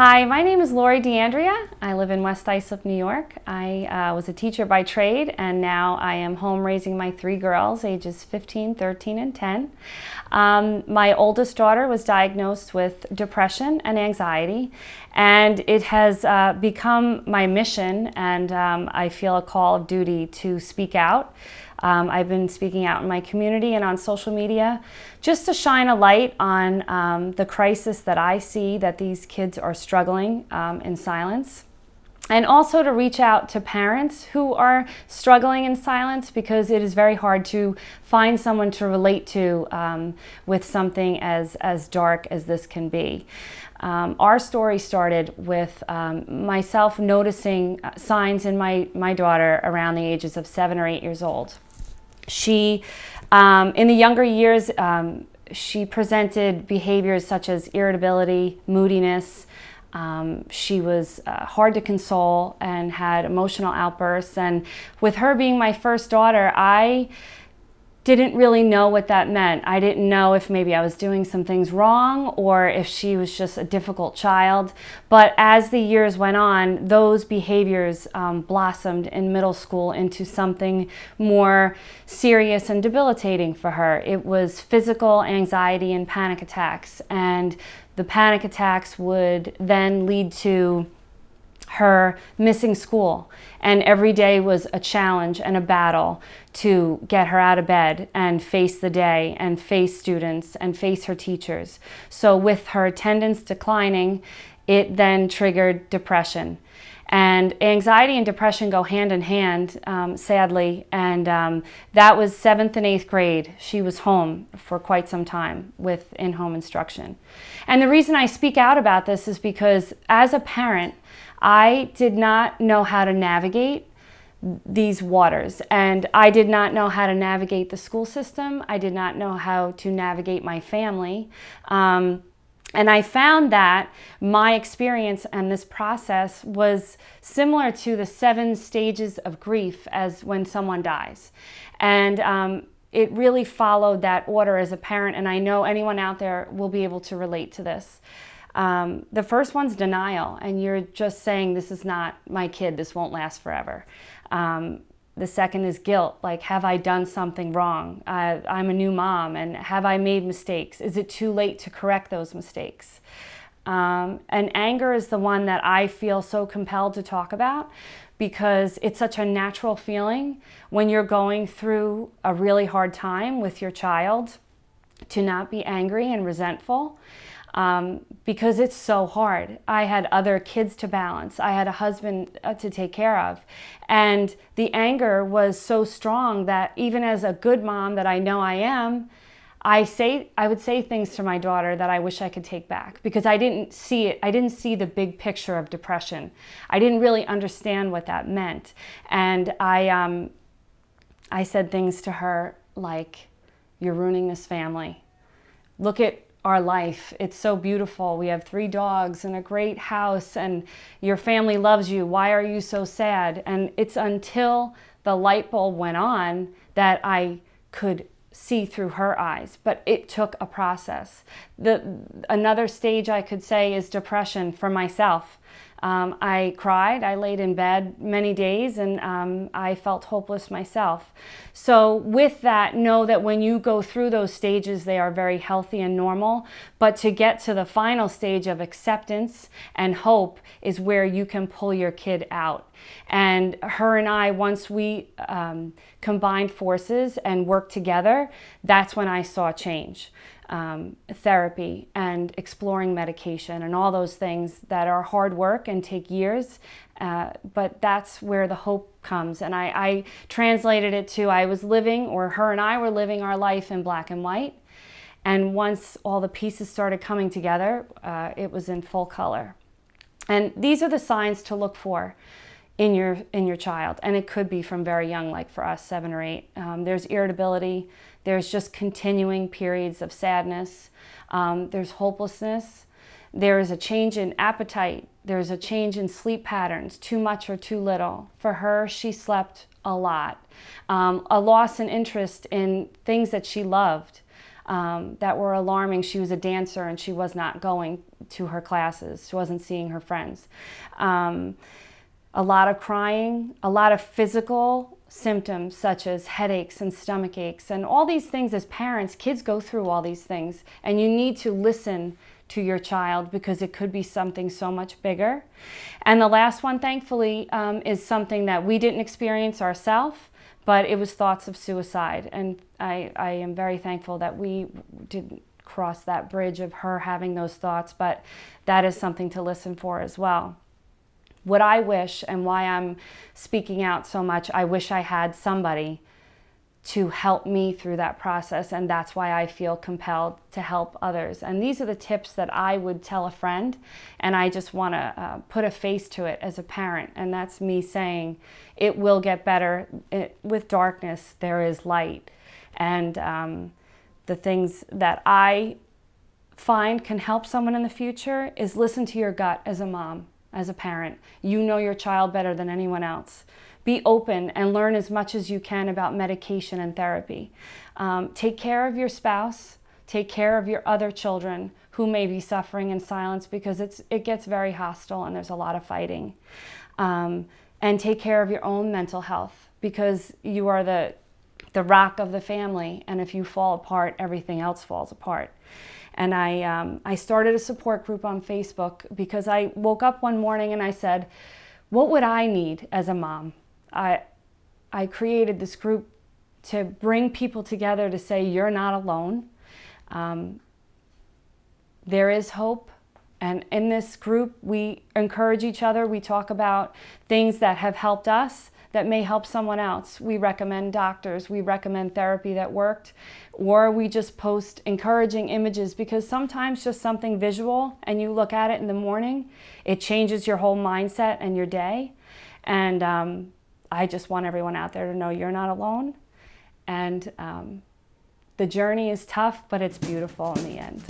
Hi, my name is Lori DeAndrea. I live in West Islip, New York. I was a teacher by trade, and now I am home raising my three girls, ages 15, 13, and 10. My oldest daughter was diagnosed with depression and anxiety, and it has become my mission, and I feel a call of duty to speak out. I've been speaking out in my community and on social media just to shine a light on the crisis that I see that these kids are struggling in silence. And also to reach out to parents who are struggling in silence, because it is very hard to find someone to relate to with something as dark as this can be. Our story started with myself noticing signs in my daughter around the ages of 7 or 8 years old. She, in the younger years, she presented behaviors such as irritability, moodiness. She was hard to console and had emotional outbursts. And with her being my first daughter, I didn't really know what that meant. I didn't know if maybe I was doing some things wrong or if she was just a difficult child. But as the years went on, those behaviors blossomed in middle school into something more serious and debilitating for her. It was physical anxiety and panic attacks. And the panic attacks would then lead to her missing school, and every day was a challenge and a battle to get her out of bed and face the day and face students and face her teachers. So with her attendance declining, it then triggered depression. And anxiety and depression go hand in hand, sadly, and that was 7th and 8th grade. She was home for quite some time with in-home instruction. And the reason I speak out about this is because as a parent, I did not know how to navigate these waters, and I did not know how to navigate the school system. I did not know how to navigate my family. And I found that my experience and this process was similar to the 7 stages of grief as when someone dies. And it really followed that order as a parent, and I know anyone out there will be able to relate to this. The first one's denial, and you're just saying, this is not my kid, this won't last forever. The second is guilt, like, have I done something wrong? I'm a new mom, and have I made mistakes? Is it too late to correct those mistakes? And anger is the one that I feel so compelled to talk about, because it's such a natural feeling when you're going through a really hard time with your child to not be angry and resentful. Because it's so hard. I had other kids to balance. I had a husband to take care of. And the anger was so strong that even as a good mom that I know I am, I would say things to my daughter that I wish I could take back, because I didn't see it. I didn't see the big picture of depression. I didn't really understand what that meant. And I said things to her like, you're ruining this family. Look at our life. It's so beautiful. We have 3 dogs and a great house, and your family loves you. Why are you so sad? And it's until the light bulb went on that I could see through her eyes, but it took a process. Another stage I could say is depression for myself. I cried, I laid in bed many days, and I felt hopeless myself. So with that, know that when you go through those stages, they are very healthy and normal, but to get to the final stage of acceptance and hope is where you can pull your kid out. And her and I, once we combined forces and worked together, that's when I saw change. Therapy and exploring medication and all those things that are hard work and take years, but that's where the hope comes. And I translated it to, I was living, or her and I were living our life in black and white, and once all the pieces started coming together, it was in full color. And these are the signs to look for in your child, and it could be from very young, like for us, 7 or 8. There's irritability. There's just continuing periods of sadness. There's hopelessness. There is a change in appetite. There's a change in sleep patterns, too much or too little. For her, she slept a lot. A loss in interest in things that she loved. that were alarming. She was a dancer and she was not going to her classes. She wasn't seeing her friends. A lot of crying, a lot of physical symptoms such as headaches and stomach aches, and all these things. As parents, kids go through all these things, and you need to listen to your child because it could be something so much bigger. And the last one, thankfully, is something that we didn't experience ourselves, but it was thoughts of suicide. And I am very thankful that we didn't cross that bridge of her having those thoughts, but that is something to listen for as well. What I wish, and why I'm speaking out so much, I wish I had somebody to help me through that process, and that's why I feel compelled to help others. And these are the tips that I would tell a friend, and I just want to put a face to it as a parent, and that's me saying it will get better. With darkness, there is light. And the things that I find can help someone in the future is listen to your gut as a mom. As a parent, you know your child better than anyone else. Be open and learn as much as you can about medication and therapy. Take care of your spouse. Take care of your other children who may be suffering in silence, because it gets very hostile and there's a lot of fighting. And take care of your own mental health, because you are the rock of the family, and if you fall apart, everything else falls apart. And I started a support group on Facebook because I woke up one morning and I said, what would I need as a mom? I created this group to bring people together to say, you're not alone. There is hope. And in this group, we encourage each other. We talk about things that have helped us that may help someone else. We recommend doctors. We recommend therapy that worked. Or we just post encouraging images, because sometimes just something visual and you look at it in the morning, it changes your whole mindset and your day. And I just want everyone out there to know you're not alone. And the journey is tough, but it's beautiful in the end.